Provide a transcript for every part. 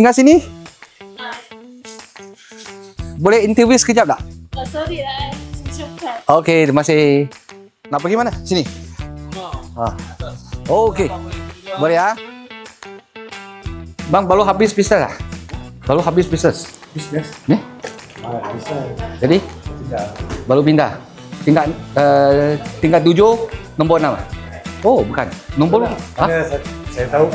Tinggal sini. Boleh interview sekejap tak? Oh, sorry lah. Cepat. Okey, terima kasih. Nak pergi mana? Sini. Okey. Boleh ya? Bang, baru habis bisnes lah? Baru habis bisnes? Bisnes? Ni? Bisa. Jadi? Tidak. Baru pindah? Tingkat 7, nombor 6. Oh, bukan. Nombor? Mana saya tahu?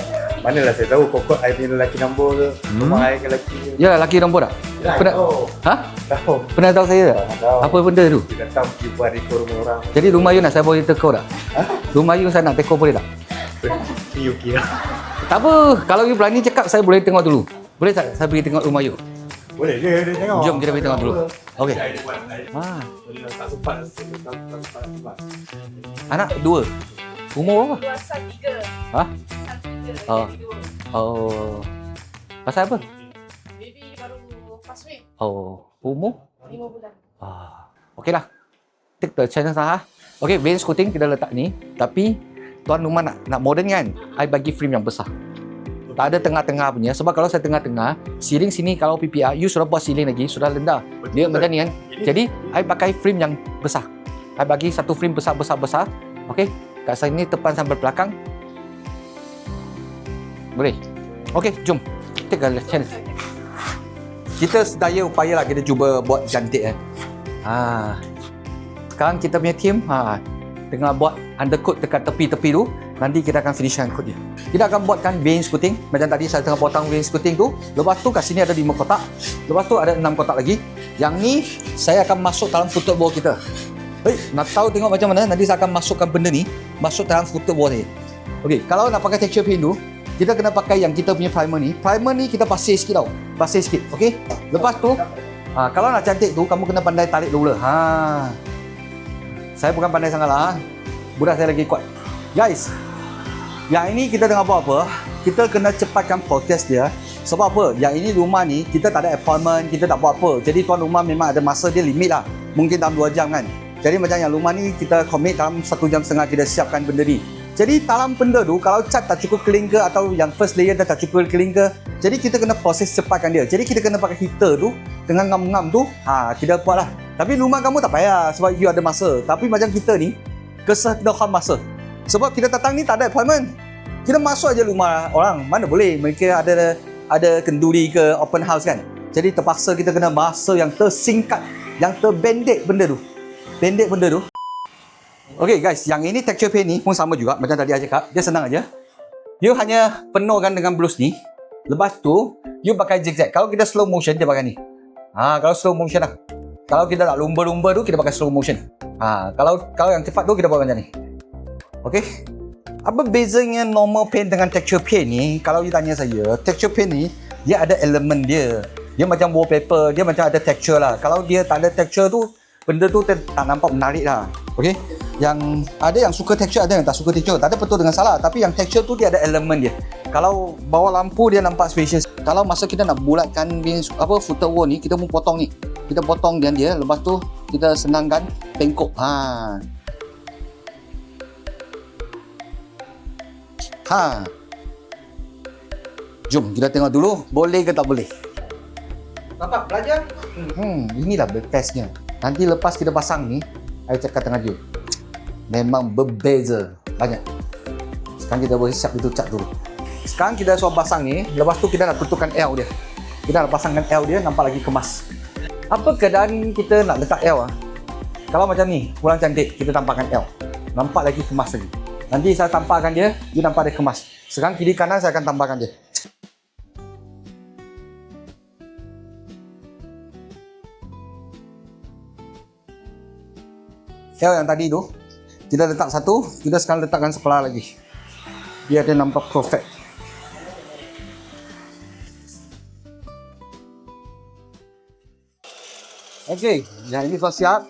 Manalah saya tahu pokok I ni lelaki nombor ke? Rumah I ke lelaki ke? Ya, laki nombor tak? Ya, Pernah? tahu. Ha? Tahu. Pernah tahu saya tak? Tahu. Apa benda tu? Dia datang pergi buat rekod rumah orang. Jadi rumah you nak saya boleh teko tak? Ha? Rumah you saya nak teko boleh tak? You kira. Tak apa. Kalau you berani cakap, saya boleh tengok dulu. Boleh tak saya pergi tengok rumah you? Boleh je dia tengok. Jom kita pergi tengok dulu. Okey. Saya buat. Tak sempat. Anak 2. Umur berapa? 2 3. Ha? 1 3. Oh. Oh. Pasal apa? Baby baru first week. Oh. Umur? 5 bulan. Okeylah. Take the channel sah. Okey, van scooting kita letak ni. Tapi tuan rumah nak modern kan? I bagi frame yang besar. Tak ada tengah-tengah punya. Sebab kalau saya tengah-tengah, ceiling sini kalau PPR, you sudah buat ceiling lagi, sudah rendah. Dia macam ni kan. Jadi, I pakai frame yang besar. I bagi satu frame besar-besar-besar. Okey. Kat sini depan sampai belakang. Boleh? Okey, jom. Take a chance. Kita sedaya upaya lah kita cuba buat cantik kan. Sekarang kita punya team tengah buat undercoat dekat tepi-tepi tu. Nanti kita akan finishkan coat dia. Kita akan buatkan vein scooting. Macam tadi saya tengah potong vein scooting tu. Lepas tu kat sini ada 5 kotak. Lepas tu ada 6 kotak lagi. Yang ni saya akan masuk dalam football kita. Nak tahu tengok macam mana? Nanti saya akan masukkan benda ni masuk dalam football ni. Okey, kalau nak pakai texture paint tu, kita kena pakai yang kita punya primer ni. Primer ni kita pasir sikit tau. Pasir sikit, okey? Lepas tu, kalau nak cantik tu, kamu kena pandai tarik dulu. Saya bukan pandai sangat lah. Budak saya lagi kuat. Guys, yang ini kita tengah buat apa? Kita kena cepatkan proses dia. Sebab apa? Yang ini rumah ni, kita tak ada appointment, kita tak buat apa. Jadi tuan rumah memang ada masa dia limit lah. Mungkin dalam 2 jam kan. Jadi macam yang rumah ni, kita commit dalam 1 jam setengah kita siapkan benda ni. Jadi dalam benda tu, kalau cat tak cukup clean ke atau yang first layer dah tak cukup clean ke, jadi kita kena proses cepatkan dia. Jadi kita kena pakai heater tu, dengan ngam-ngam tu, kita buat lah. Tapi rumah kamu tak payah sebab you ada masa. Tapi macam kita ni, kesedahan masa. Sebab kita datang ni tak ada appointment. Kita masuk aja rumah orang. Mana boleh, mereka ada kenduri ke open house kan. Jadi terpaksa kita kena masa yang tersingkat, yang terbendek benda tu. Pendek benda tu. Okey guys, yang ini texture paint ni pun sama juga macam tadi saya cakap. Dia senang aja. You hanya penuhkan dengan blues ni. Lepas tu, you pakai zigzag. Kalau kita slow motion, dia pakai ni. Kalau slow motion lah. Kalau kita nak lumba-lumba tu, kita pakai slow motion. Kalau yang cepat tu, kita buat macam ni. Okey. Apa bezanya normal paint dengan texture paint ni? Kalau you tanya saya, texture paint ni, dia ada elemen dia. Dia macam wallpaper, dia macam ada texture lah. Kalau dia tak ada texture tu, benda tu tak nampak menarik lah. Okey. Yang ada yang suka texture, ada yang tak suka texture. Tak ada betul dengan salah, tapi yang texture tu dia ada elemen dia. Kalau bawa lampu dia nampak spacious. Kalau masa kita nak bulatkan footer wall ni, kita pun potong ni. Kita potong dia, lepas tu kita senangkan bengkok. Jom kita tengok dulu boleh ke tak boleh. Nampak belajar? Inilah bestnya. Nanti lepas kita pasang ni, saya cakap tengah dia. Memang berbeza banyak. Sekarang kita boleh siap itu cat dulu. Sekarang kita suap pasang ni, lepas tu kita nak tutupkan L dia. Kita nak pasangkan L dia nampak lagi kemas. Apa keadaan kita nak letak L Kalau macam ni, kurang cantik, kita tampakkan L. Nampak lagi kemas lagi. Nanti saya tampakkan dia, dia nampak dia kemas. Sekarang kiri kanan saya akan tampakkan dia. L yang tadi tu, kita letak satu, kita sekarang letakkan sebelah lagi. Biar dia nampak perfect. Okey, yang ini sudah siap.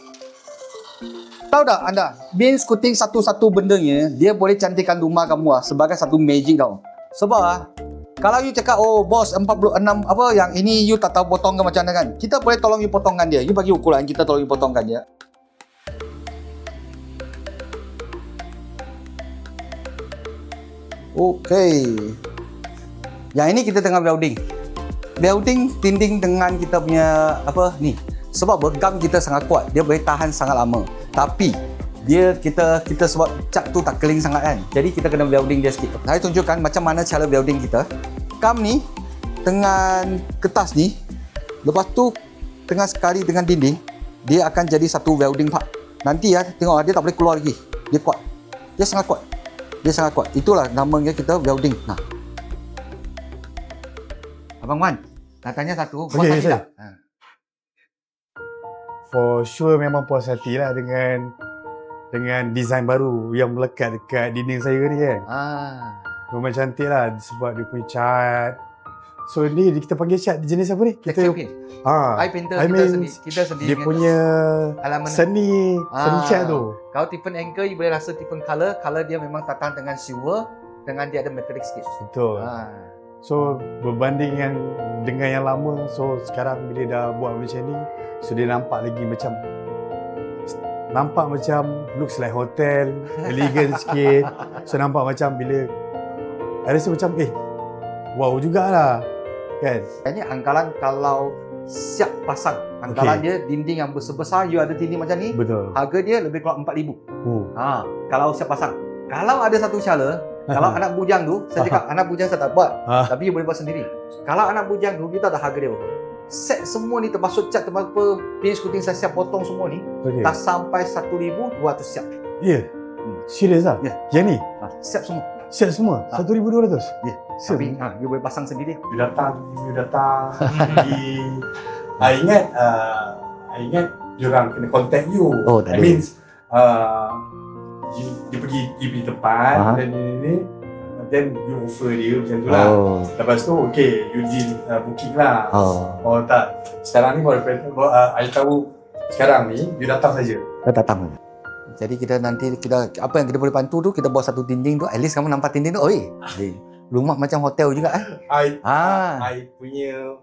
Tahu tak anda, vein scooting satu-satu bendanya, dia boleh cantikkan rumah kamu sebagai satu magic tau. Sebab kalau you cakap, oh bos 46 yang ini you tak tahu potong ke macam mana kan. Kita boleh tolong you potongkan dia. You bagi ukuran, kita tolong you potongkan dia. Okey. Yang ini kita tengah welding. welding dinding dengan kita punya apa ni. Sebab apa? Gam kita sangat kuat. Dia boleh tahan sangat lama. Tapi kita sebab cat tu tak keling sangat kan. Jadi kita kena welding dia sikit. Saya tunjukkan macam mana cara welding kita. Gam ni dengan kertas ni, lepas tu tengah sekali dengan dinding, dia akan jadi satu welding part. Nanti ya, tengok dia tak boleh keluar lagi. Dia kuat. Dia sangat kuat. Dia sangat kuat. Itulah namanya kita welding. Nah. Abang Wan, nak tanya satu. Puas hati tak? For sure memang puas hati lah dengan design baru yang melekat dekat dinding saya ni kan. Memang cantik lah sebab dia punya cat. So ni kita panggil cat jenis apa ni? Texture paint. I painter kita sendiri. Dia punya seni cat tu. Kalau Tiffin Anchor, you boleh rasa Tiffin Color. Color dia memang tahan dengan silver, dengan dia ada metallic sikit. Betul. So berbanding dengan yang lama, so sekarang bila dah buat macam ni, so dia nampak lagi macam looks like hotel, elegant sikit. So nampak macam bila I rasa macam wow jugalah kan. Ini anggaran kalau siap pasang. Anggaran dia dinding yang besar-besar, you ada dinding macam ni. Betul. Harga dia lebih kurang 4,000. Kalau siap pasang. Kalau ada satu cara, kalau anak bujang tu, saya cakap anak bujang saya tak buat. Tapi you boleh buat sendiri. Kalau anak bujang tu, kita ada harga dia berapa? Set semua ni termasuk cat, termasuk finish coating saya siap potong semua ni, dah sampai 1,200 siap. Ya? Serius lah? Ya. Yang ni? Siap semua. Siap semua? 1,200? Ya. Tapi you boleh pasang sendiri. You datang. I ingat diorang kena contact you. Oh, tak I mean, dia pergi tempat dan ni, then you offer dia macam tu lah. Lepas tu, okay, you deal booking lah. Tak. Sekarang ni I tahu sekarang ni, you datang saja. Datang. Jadi apa yang kita boleh bantu tu, kita bawa satu dinding tu, at least kamu nampak dinding tu, rumah macam hotel juga. I punya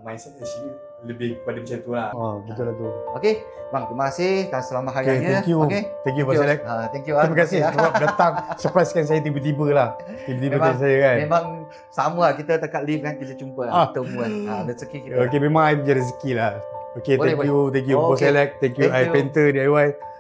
mindset actually lebih kepada macam tu lah. Betul lah tu. Okey, bang, terima kasih dan selamat hari raya. Thank you. Thank you, Bos Alex. Thank you. Terima kasih sebab datang surprisekan saya tiba-tiba lah. Tiba-tiba saya kan. Memang sama lah, kita dekat lift kan, kita jumpa bertemu kan. Rezeki kita. Okey, memang I punya rezeki lah. Okey, thank you Bos Alex. Thank you, I painter DIY.